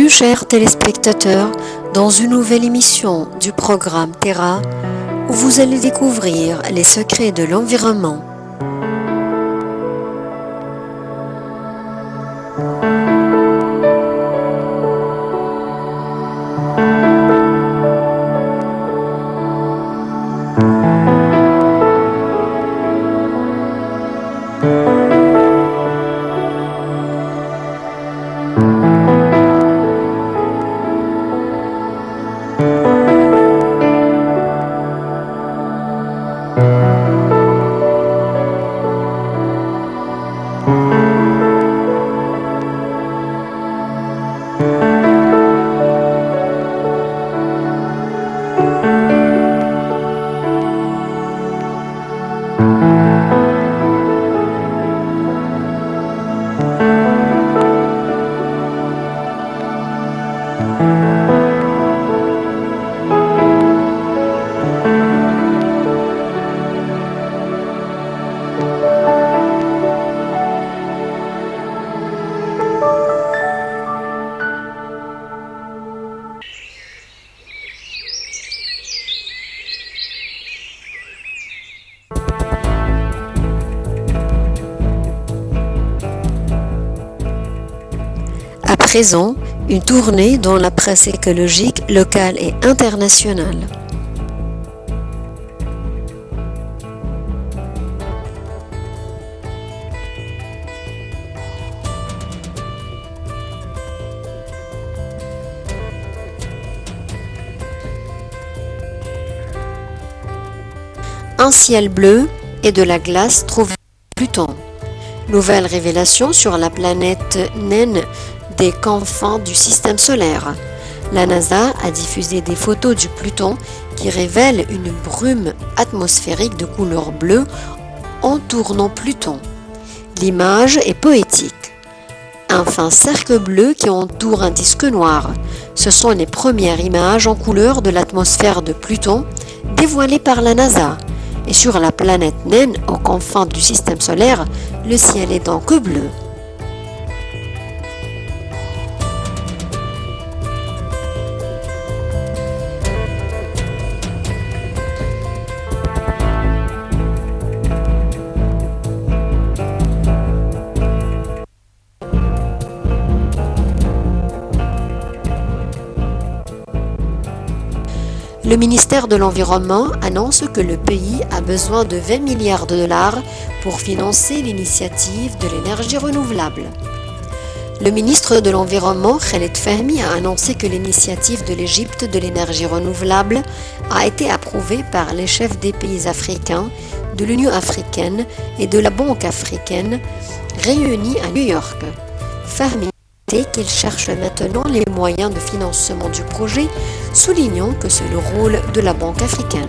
Bienvenue chers téléspectateurs dans une nouvelle émission du programme Terra où vous allez découvrir les secrets de l'environnement. À présent, une tournée dans la presse écologique locale et internationale. Un ciel bleu et de la glace trouvée sur Pluton. Nouvelle révélation sur la planète naine des confins du système solaire. La NASA a diffusé des photos du Pluton qui révèlent une brume atmosphérique de couleur bleue entourant Pluton. L'image est poétique. Un fin cercle bleu qui entoure un disque noir. Ce sont les premières images en couleur de l'atmosphère de Pluton dévoilées par la NASA. Et sur la planète naine, aux confins du système solaire, le ciel est donc bleu. Le ministère de l'Environnement annonce que le pays a besoin de 20 milliards de dollars pour financer l'initiative de l'énergie renouvelable. Le ministre de l'Environnement, Khaled Fahmy, a annoncé que l'initiative de l'Égypte de l'énergie renouvelable a été approuvée par les chefs des pays africains, de l'Union africaine et de la Banque africaine, réunis à New York. Fahmy qu'il cherche maintenant les moyens de financement du projet, soulignant que c'est le rôle de la Banque africaine.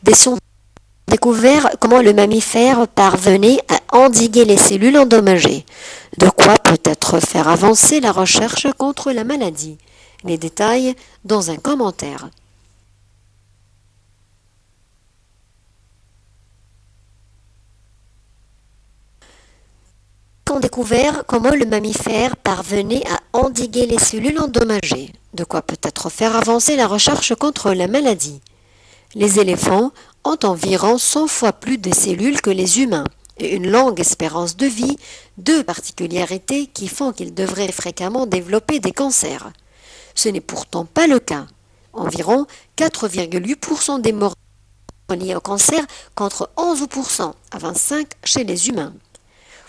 Des sondages ont découvert comment le mammifère parvenait à endiguer les cellules endommagées, de quoi peut-être faire avancer la recherche contre la maladie. Les détails dans un commentaire. Ont découvert comment le mammifère parvenait à endiguer les cellules endommagées, de quoi peut-être faire avancer la recherche contre la maladie. Les éléphants ont environ 100 fois plus de cellules que les humains et une longue espérance de vie, deux particularités qui font qu'ils devraient fréquemment développer des cancers. Ce n'est pourtant pas le cas. environ 4,8% des morts liées au cancer contre 11% à 25 chez les humains.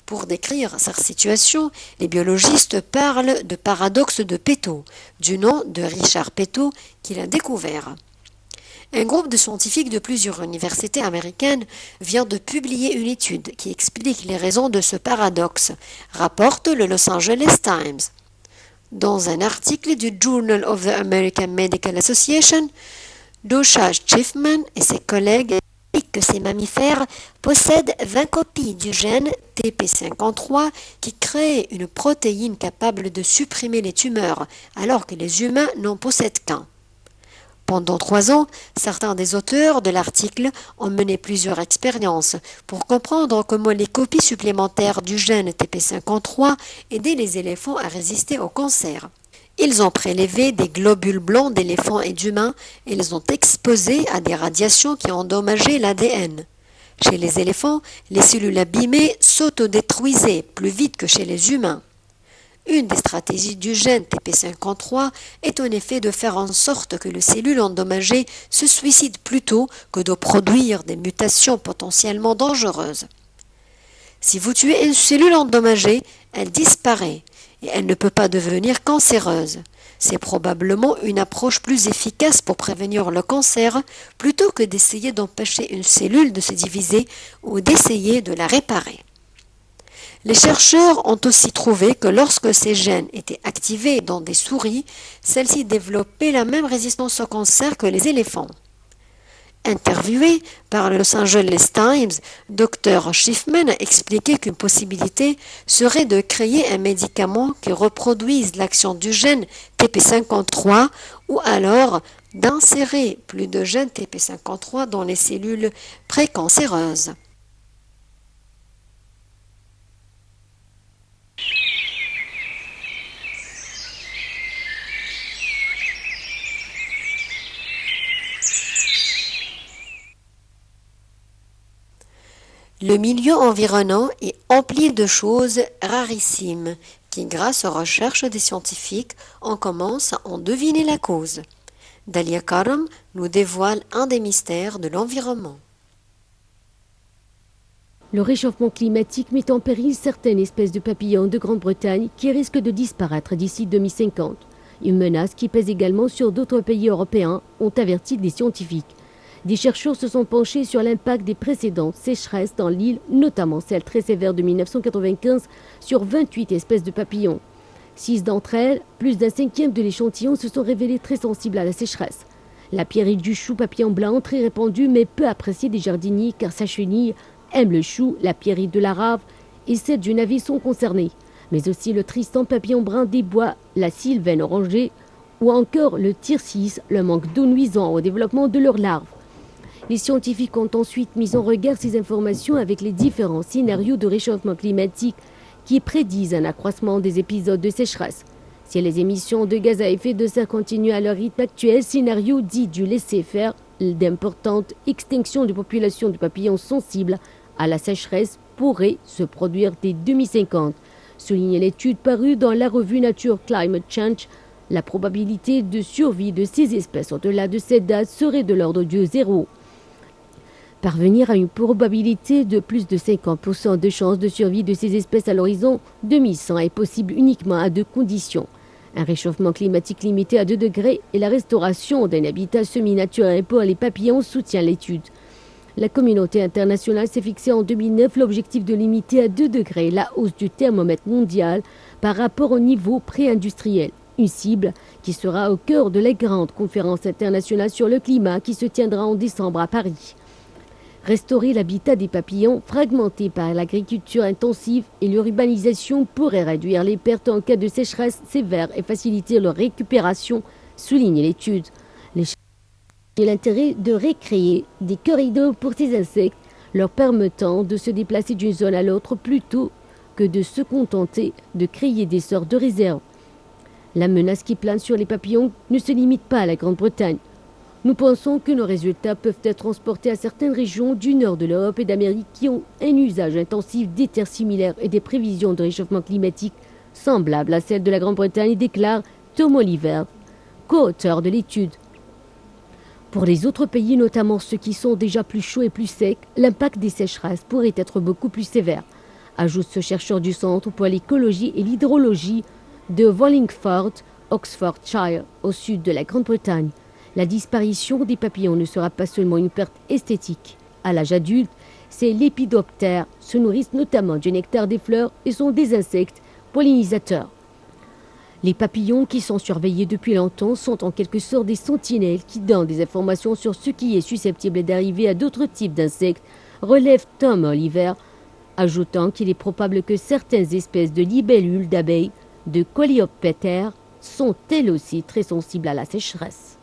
Pour décrire cette situation, les biologistes parlent de paradoxe de Peto, du nom de Richard Peto qu'il a découvert. Un groupe de scientifiques de plusieurs universités américaines vient de publier une étude qui explique les raisons de ce paradoxe, rapporte le Los Angeles Times. Dans un article du Journal of the American Medical Association, Dosha Schiffman et ses collègues expliquent que ces mammifères possèdent 20 copies du gène TP53 qui crée une protéine capable de supprimer les tumeurs, alors que les humains n'en possèdent qu'un. Pendant 3 ans, certains des auteurs de l'article ont mené plusieurs expériences pour comprendre comment les copies supplémentaires du gène TP53 aidaient les éléphants à résister au cancer. Ils ont prélevé des globules blancs d'éléphants et d'humains et les ont exposés à des radiations qui endommageaient l'ADN. Chez les éléphants, les cellules abîmées s'autodétruisaient plus vite que chez les humains. Une des stratégies du gène TP53 est en effet de faire en sorte que les cellules endommagées se suicident plutôt que de produire des mutations potentiellement dangereuses. Si vous tuez une cellule endommagée, elle disparaît et elle ne peut pas devenir cancéreuse. C'est probablement une approche plus efficace pour prévenir le cancer plutôt que d'essayer d'empêcher une cellule de se diviser ou d'essayer de la réparer. Les chercheurs ont aussi trouvé que lorsque ces gènes étaient activés dans des souris, celles-ci développaient la même résistance au cancer que les éléphants. Interviewé par le Los Angeles Times, Dr. Schiffman a expliqué qu'une possibilité serait de créer un médicament qui reproduise l'action du gène TP53 ou alors d'insérer plus de gènes TP53 dans les cellules précancéreuses. Le milieu environnant est empli de choses rarissimes qui, grâce aux recherches des scientifiques, on commence à en deviner la cause. Dalia Karam nous dévoile un des mystères de l'environnement. Le réchauffement climatique met en péril certaines espèces de papillons de Grande-Bretagne qui risquent de disparaître d'ici 2050. Une menace qui pèse également sur d'autres pays européens, ont averti des scientifiques. Des chercheurs se sont penchés sur l'impact des précédentes sécheresses dans l'île, notamment celle très sévère de 1995, sur 28 espèces de papillons. 6 d'entre elles, plus d'un cinquième de l'échantillon, se sont révélées très sensibles à la sécheresse. La pierrite du chou papillon blanc, très répandue mais peu appréciée des jardiniers car sa chenille aime le chou, la pierrite de la rave et celle du navet sont concernées. Mais aussi le tristan papillon brun des bois, la sylvaine orangée ou encore le tircis, le manque d'eau nuisant au développement de leurs larves. Les scientifiques ont ensuite mis en regard ces informations avec les différents scénarios de réchauffement climatique qui prédisent un accroissement des épisodes de sécheresse. Si les émissions de gaz à effet de serre continuent à leur rythme actuel, scénario dit du laisser-faire, d'importantes extinctions de populations de papillons sensibles à la sécheresse pourraient se produire dès 2050. Souligne l'étude parue dans la revue Nature Climate Change. La probabilité de survie de ces espèces au-delà de cette date serait de l'ordre de 0. Parvenir à une probabilité de plus de 50% de chances de survie de ces espèces à l'horizon 2100 est possible uniquement à 2 conditions. Un réchauffement climatique limité à 2 degrés et la restauration d'un habitat semi-naturel pour les papillons soutient l'étude. La communauté internationale s'est fixée en 2009 l'objectif de limiter à 2 degrés la hausse du thermomètre mondial par rapport au niveau pré-industriel. Une cible qui sera au cœur de la grande conférence internationale sur le climat qui se tiendra en décembre à Paris. Restaurer l'habitat des papillons fragmenté par l'agriculture intensive et l'urbanisation pourrait réduire les pertes en cas de sécheresse sévère et faciliter leur récupération, souligne l'étude. Les chercheurs ont l'intérêt de recréer des corridors pour ces insectes, leur permettant de se déplacer d'une zone à l'autre plutôt que de se contenter de créer des sortes de réserves. La menace qui plane sur les papillons ne se limite pas à la Grande-Bretagne. Nous pensons que nos résultats peuvent être transportés à certaines régions du nord de l'Europe et d'Amérique qui ont un usage intensif des terres similaires et des prévisions de réchauffement climatique semblables à celles de la Grande-Bretagne, déclare Tom Oliver, co-auteur de l'étude. Pour les autres pays, notamment ceux qui sont déjà plus chauds et plus secs, l'impact des sécheresses pourrait être beaucoup plus sévère, ajoute ce chercheur du Centre pour l'écologie et l'hydrologie de Wallingford, Oxfordshire, au sud de la Grande-Bretagne. La disparition des papillons ne sera pas seulement une perte esthétique. À l'âge adulte, ces lépidoptères se nourrissent notamment du nectar des fleurs et sont des insectes pollinisateurs. Les papillons, qui sont surveillés depuis longtemps, sont en quelque sorte des sentinelles qui donnent des informations sur ce qui est susceptible d'arriver à d'autres types d'insectes, relève Tom Oliver, ajoutant qu'il est probable que certaines espèces de libellules d'abeilles, de coléoptères, sont elles aussi très sensibles à la sécheresse.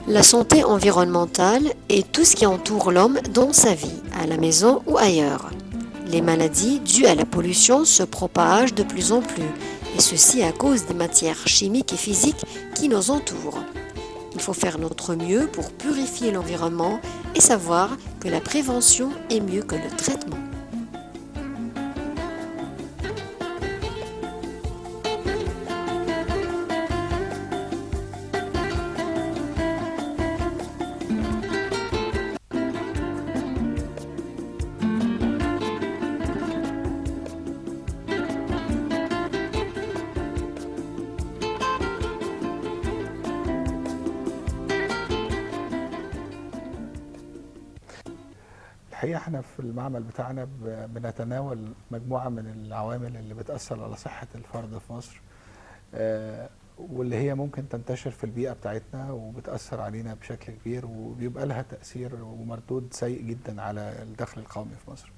La santé environnementale est tout ce qui entoure l'homme dans sa vie, à la maison ou ailleurs. Les maladies dues à la pollution se propagent de plus en plus, et ceci à cause des matières chimiques et physiques qui nous entourent. Il faut faire notre mieux pour purifier l'environnement et savoir que la prévention est mieux que le traitement. الحقيقة احنا في المعمل بتاعنا بنتناول مجموعة من العوامل اللي بتأثر على صحة الفرد في مصر، واللي هي ممكن تنتشر في البيئة بتاعتنا وبتأثر علينا بشكل كبير وبيبقى لها تأثير ومردود سيء جدا على الدخل القومي في مصر.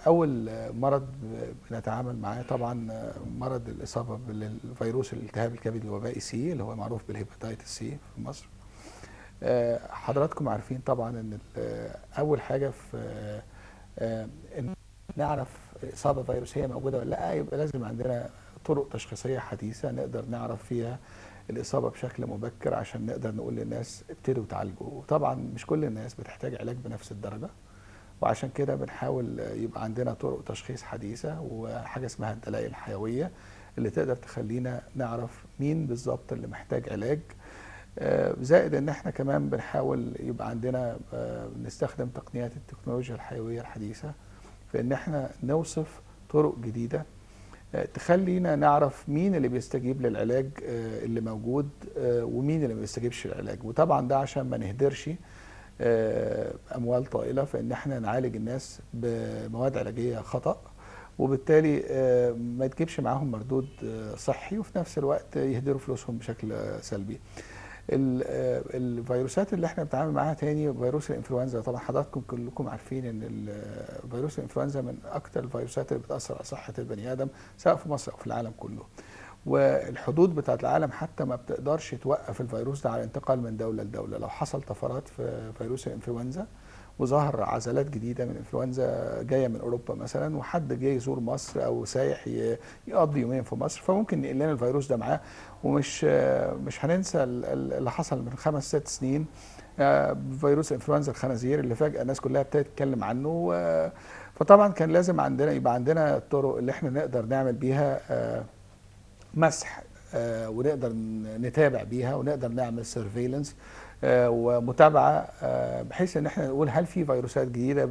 أول مرض بنتعامل معاه طبعا مرض الإصابة بالفيروس الالتهاب الكبدي الوبائي سي، اللي هو معروف بالهيباتيتس سي في مصر. حضراتكم عارفين طبعا ان اول حاجه في ان نعرف اصابه فيروسيه موجوده ولا لا، يبقى لازم عندنا طرق تشخيصيه حديثه نقدر نعرف فيها الاصابه بشكل مبكر عشان نقدر نقول للناس ابتدوا تعالجوا. وطبعا مش كل الناس بتحتاج علاج بنفس الدرجه، وعشان كده بنحاول يبقى عندنا طرق تشخيص حديثه وحاجه اسمها الدلائل الحيويه اللي تقدر تخلينا نعرف مين بالظبط اللي محتاج علاج. زائد ان احنا كمان بنحاول يبقى عندنا نستخدم تقنيات التكنولوجيا الحيوية الحديثة في ان احنا نوصف طرق جديدة تخلينا نعرف مين اللي بيستجيب للعلاج اللي موجود ومين اللي ما بيستجيبش للعلاج. وطبعا ده عشان ما نهدرش اموال طائلة في ان احنا نعالج الناس بمواد علاجية خطأ، وبالتالي ما تجيبش معاهم مردود صحي وفي نفس الوقت يهدروا فلوسهم بشكل سلبي. الفيروسات اللي احنا بنتعامل معاها تاني فيروس الانفلونزا. طبعا حضراتكم كلكم عارفين ان فيروس الانفلونزا من اكتر الفيروسات اللي بتاثر على صحه البني ادم سواء في مصر او في العالم كله، والحدود بتاعه العالم حتى ما بتقدرش توقف الفيروس ده على الانتقال من دوله لدوله. لو حصل طفرات في فيروس الانفلونزا وظهر عزلات جديده من انفلونزا جايه من اوروبا مثلا، وحد جاي يزور مصر او سايح يقضي يومين في مصر، فممكن ينقل لنا الفيروس ده معاه. ومش مش هننسى اللي حصل من 5 6 سنين، فيروس انفلونزا الخنازير اللي فجاه الناس كلها ابتدت تتكلم عنه. فطبعا كان لازم يبقى عندنا الطرق اللي احنا نقدر نعمل بيها مسح، ونقدر نتابع بيها، ونقدر نعمل سيرفيلنس ومتابعه، بحيث ان احنا نقول هل في فيروسات جديده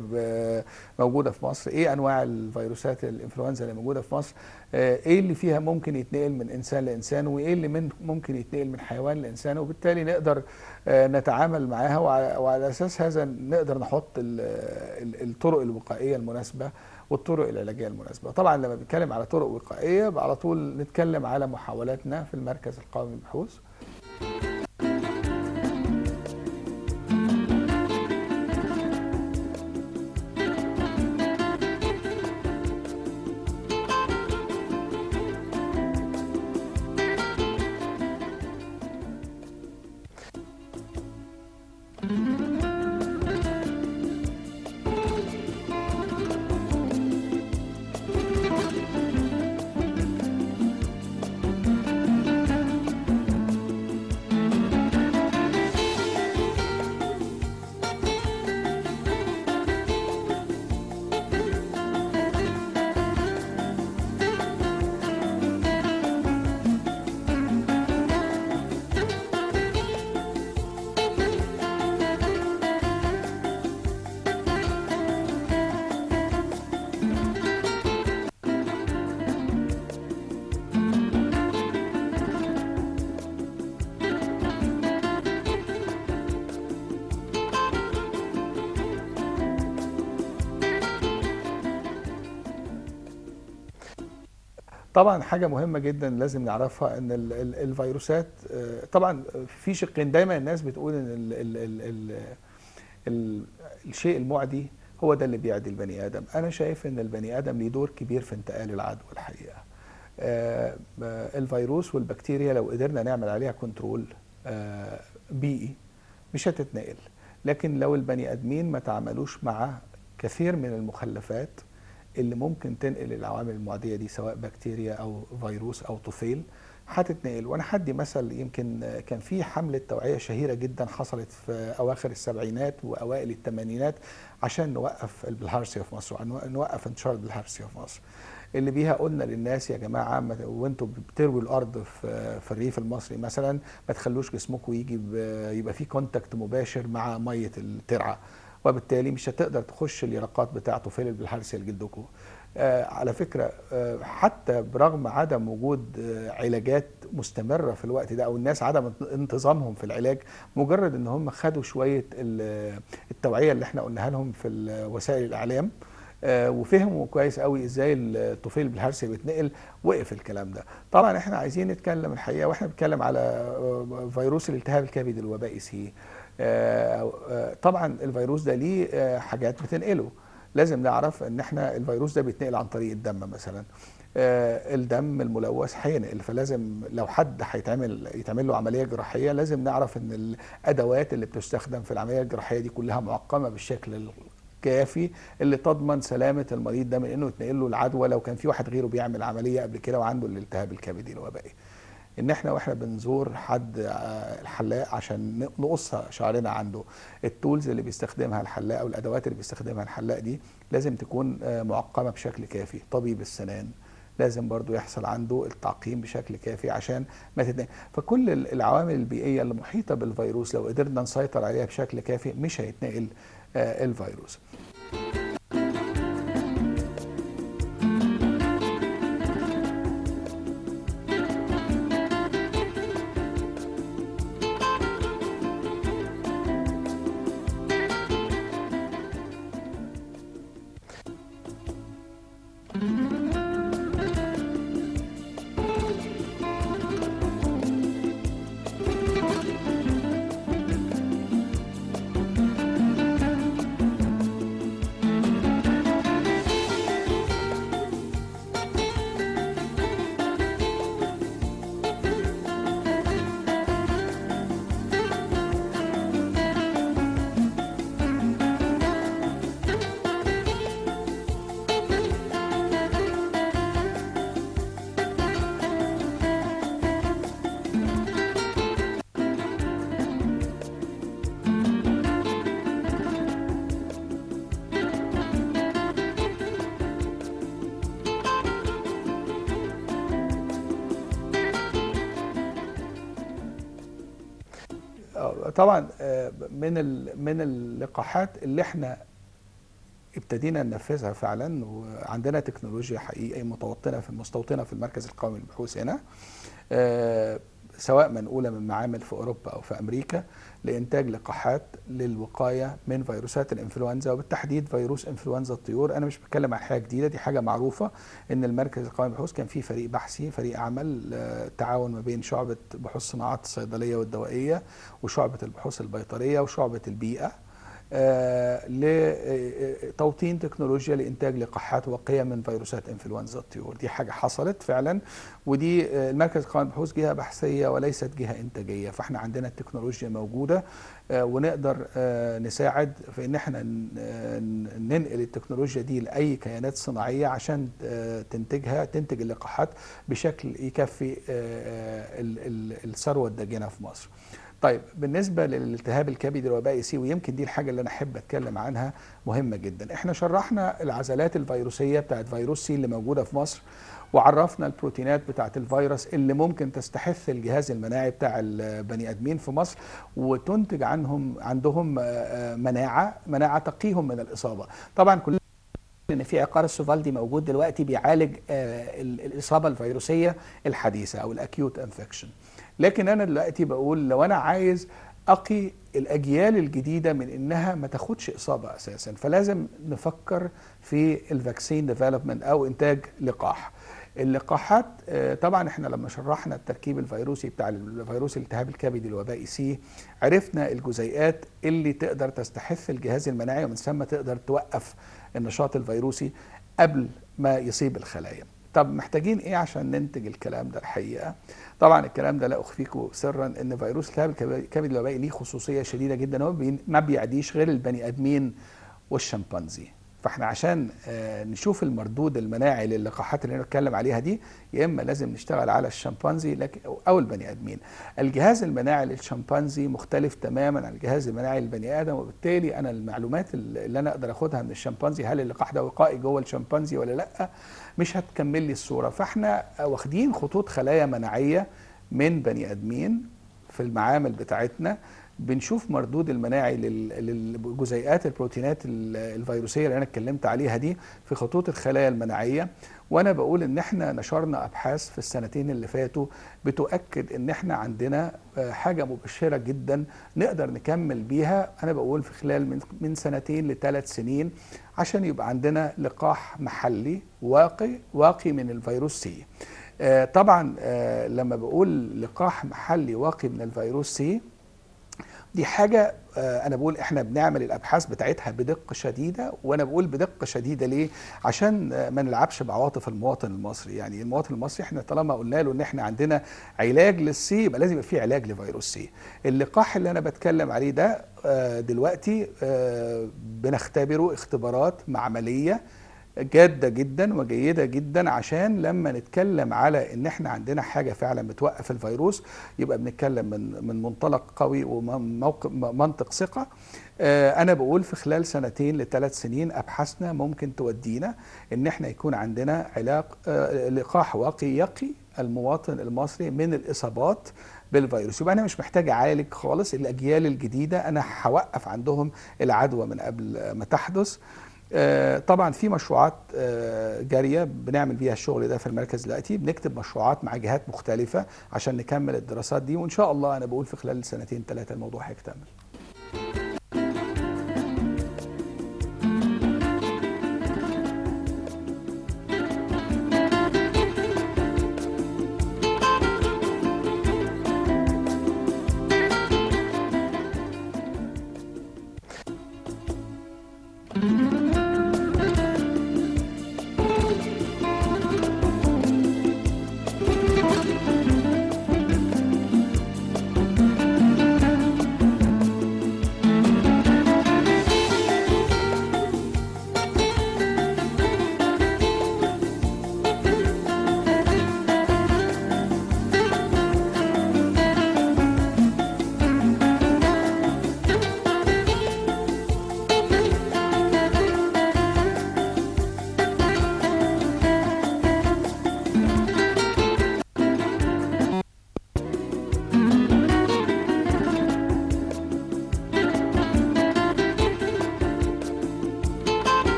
موجوده في مصر، ايه انواع الفيروسات الانفلونزا اللي موجوده في مصر، ايه اللي فيها ممكن يتنقل من انسان لانسان، وايه اللي ممكن يتنقل من حيوان لانسان، وبالتالي نقدر نتعامل معاها، وعلى اساس هذا نقدر نحط الطرق الوقائيه المناسبه والطرق العلاجيه المناسبه. طبعا لما بنتكلم على طرق وقائيه على طول نتكلم على محاولاتنا في المركز القومي للبحوث. طبعا حاجة مهمة جدا لازم نعرفها ان الفيروسات، طبعا في شقين. دايما الناس بتقول ان ال الشيء المعدي هو ده اللي بيعدي البني ادم. انا شايف ان البني ادم ليه دور كبير في انتقال العدوى الحقيقة. الفيروس والبكتيريا لو قدرنا نعمل عليها كنترول بيئي مش هتتنقل، لكن لو البني ادمين ما تعاملوش مع كثير من المخلفات اللي ممكن تنقل العوامل المعديه دي سواء بكتيريا او فيروس او طفيل هتتنقل. وانا هدي مثل، يمكن كان في حمله توعيه شهيره جدا حصلت في اواخر السبعينات واوائل الثمانينات عشان نوقف البلهارسيا في مصر، نوقف انتشار البلهارسيا في مصر، اللي بيها قلنا للناس يا جماعه وانتوا بترووا الارض في الريف المصري مثلا ما تخلوش جسمكم يجي يبقى في كونتاكت مباشر مع ميه الترعه، وبالتالي مش هتقدر تخش اليرقات بتاعته في البلهارسيا لجلدكم. على فكرة حتى برغم عدم وجود علاجات مستمرة في الوقت ده، أو الناس عدم انتظامهم في العلاج، مجرد ان هم خدوا شوية التوعية اللي احنا قلناها لهم في وسائل الإعلام وفهموا كويس قوي ازاي الطفيل بالهرسي بيتنقل، وقف الكلام ده. طبعا احنا عايزين نتكلم الحقيقة، واحنا بنتكلم على فيروس الالتهاب الكبدي الوبائي سي، طبعا الفيروس ده ليه حاجات بتنقله. لازم نعرف ان احنا الفيروس ده بيتنقل عن طريق الدم مثلا، الدم الملوث هينقل، فلازم لو حد يتعمل له عمليه جراحيه لازم نعرف ان الادوات اللي بتستخدم في العمليه الجراحيه دي كلها معقمه بالشكل الكافي اللي تضمن سلامه المريض ده من انه يتنقل له العدوى لو كان في واحد غيره بيعمل عمليه قبل كده وعنده الالتهاب الكبدي الوبائي. ان احنا واحنا بنزور حد الحلاق عشان نقص شعرنا عنده، التولز اللي بيستخدمها الحلاق او الادوات اللي بيستخدمها الحلاق دي لازم تكون معقمه بشكل كافي. طبيب السنان لازم برضو يحصل عنده التعقيم بشكل كافي عشان ما تتنقل. فكل العوامل البيئيه اللي محيطه بالفيروس لو قدرنا نسيطر عليها بشكل كافي مش هيتنقل الفيروس. طبعا من اللقاحات اللي احنا ابتدينا ننفذها فعلا، وعندنا تكنولوجيا حقيقيه مستوطنه في المركز القومي للبحوث هنا، سواء منقوله من معامل في اوروبا او في امريكا، لانتاج لقاحات للوقايه من فيروسات الانفلونزا، وبالتحديد فيروس انفلونزا الطيور. انا مش بتكلم عن حاجه جديده، دي حاجه معروفه ان المركز القومي للبحوث كان فيه فريق بحثي، فريق عمل تعاون ما بين شعبه بحوث صناعات الصيدليه والدوائيه وشعبه البحوث البيطريه وشعبه البيئه، لتوطين تكنولوجيا لإنتاج لقاحات وقية من فيروسات إنفلونزا الطيور. دي حاجة حصلت فعلا، ودي المركز القومي للبحوث جهة بحثية وليست جهة إنتاجية، فإحنا عندنا التكنولوجيا موجودة ونقدر نساعد في إن إحنا ننقل التكنولوجيا دي لأي كيانات صناعية عشان تنتج اللقاحات بشكل يكفي الثروة الداجنة في مصر. طيب بالنسبة للالتهاب الكبدي الوبائي سي، ويمكن دي الحاجة اللي أنا أحب أتكلم عنها مهمة جدا، إحنا شرحنا العزلات الفيروسية بتاعت فيروس سي اللي موجودة في مصر، وعرفنا البروتينات بتاعت الفيروس اللي ممكن تستحث الجهاز المناعي بتاع البني آدمين في مصر وتنتج عندهم مناعة تقيهم من الإصابة. طبعا كلنا ان في عقار السوفالدي موجود دلوقتي بيعالج الإصابة الفيروسية الحديثة أو الأكيوت انفكشن، لكن أنا دلوقتي بقول لو أنا عايز أقي الأجيال الجديدة من إنها ما تاخدش إصابة أساسا، فلازم نفكر في الفاكسين ديفلوبمنت أو إنتاج لقاح. اللقاحات طبعا احنا لما شرحنا التركيب الفيروسي بتاع الفيروس الالتهاب الكبدي الوبائي سي، عرفنا الجزيئات اللي تقدر تستحث الجهاز المناعي ومن ثم تقدر توقف النشاط الفيروسي قبل ما يصيب الخلايا. طب محتاجين ايه عشان ننتج الكلام ده؟ الحقيقه طبعا الكلام ده لا اخفيكم سرا ان فيروس الالتهاب الكبدي الوبائي ليه خصوصيه شديده جدا، هو ما بيعديش غير البني ادمين والشمبانزي. فاحنا عشان نشوف المردود المناعي للقاحات اللي بنتكلم عليها دي، يا اما لازم نشتغل على الشمبانزي او البني ادمين. الجهاز المناعي للشمبانزي مختلف تماما عن الجهاز المناعي للبني ادم، وبالتالي انا المعلومات اللي انا اقدر اخدها من الشمبانزي، هل اللقاح ده وقائي جوه الشمبانزي ولا لا، مش هتكمل لي الصوره. فاحنا واخدين خطوط خلايا مناعيه من بني ادمين في المعامل بتاعتنا، بنشوف مردود المناعي للجزيئات البروتينات الفيروسيه اللي انا اتكلمت عليها دي في خطوط الخلايا المناعيه. وانا بقول ان احنا نشرنا ابحاث في السنتين اللي فاتوا بتؤكد ان احنا عندنا حاجه مبشره جدا نقدر نكمل بيها، انا بقول في خلال من 2 ل3 سنين، عشان يبقى عندنا لقاح محلي واقي من الفيروس سي. طبعا لما بقول لقاح محلي واقي من الفيروس سي، دي حاجة أنا بقول إحنا بنعمل الأبحاث بتاعتها بدقة شديدة. وأنا بقول بدقة شديدة ليه؟ عشان ما نلعبش بعواطف المواطن المصري. يعني المواطن المصري إحنا طالما قلنا له إن إحنا عندنا علاج للسي، يبقى لازم يبقى في علاج لفيروس سي. اللقاح اللي أنا بتكلم عليه ده دلوقتي بنختبره اختبارات معملية جادة جدا وجيدة جدا، عشان لما نتكلم على ان احنا عندنا حاجة فعلا بتوقف الفيروس، يبقى بنتكلم من منطلق قوي ومنطق ثقة. انا بقول في خلال 2 ل3 سنين ابحاثنا ممكن تودينا ان احنا يكون عندنا لقاح واقي يقي المواطن المصري من الاصابات بالفيروس. يبقى انا مش محتاج اعالج خالص الاجيال الجديدة، انا هوقف عندهم العدوى من قبل ما تحدث. طبعا في مشروعات جارية بنعمل بيها الشغل ده في المركز دلوقتي، بنكتب مشروعات مع جهات مختلفة عشان نكمل الدراسات دي، وإن شاء الله أنا بقول في خلال 2 3 الموضوع هيكتمل.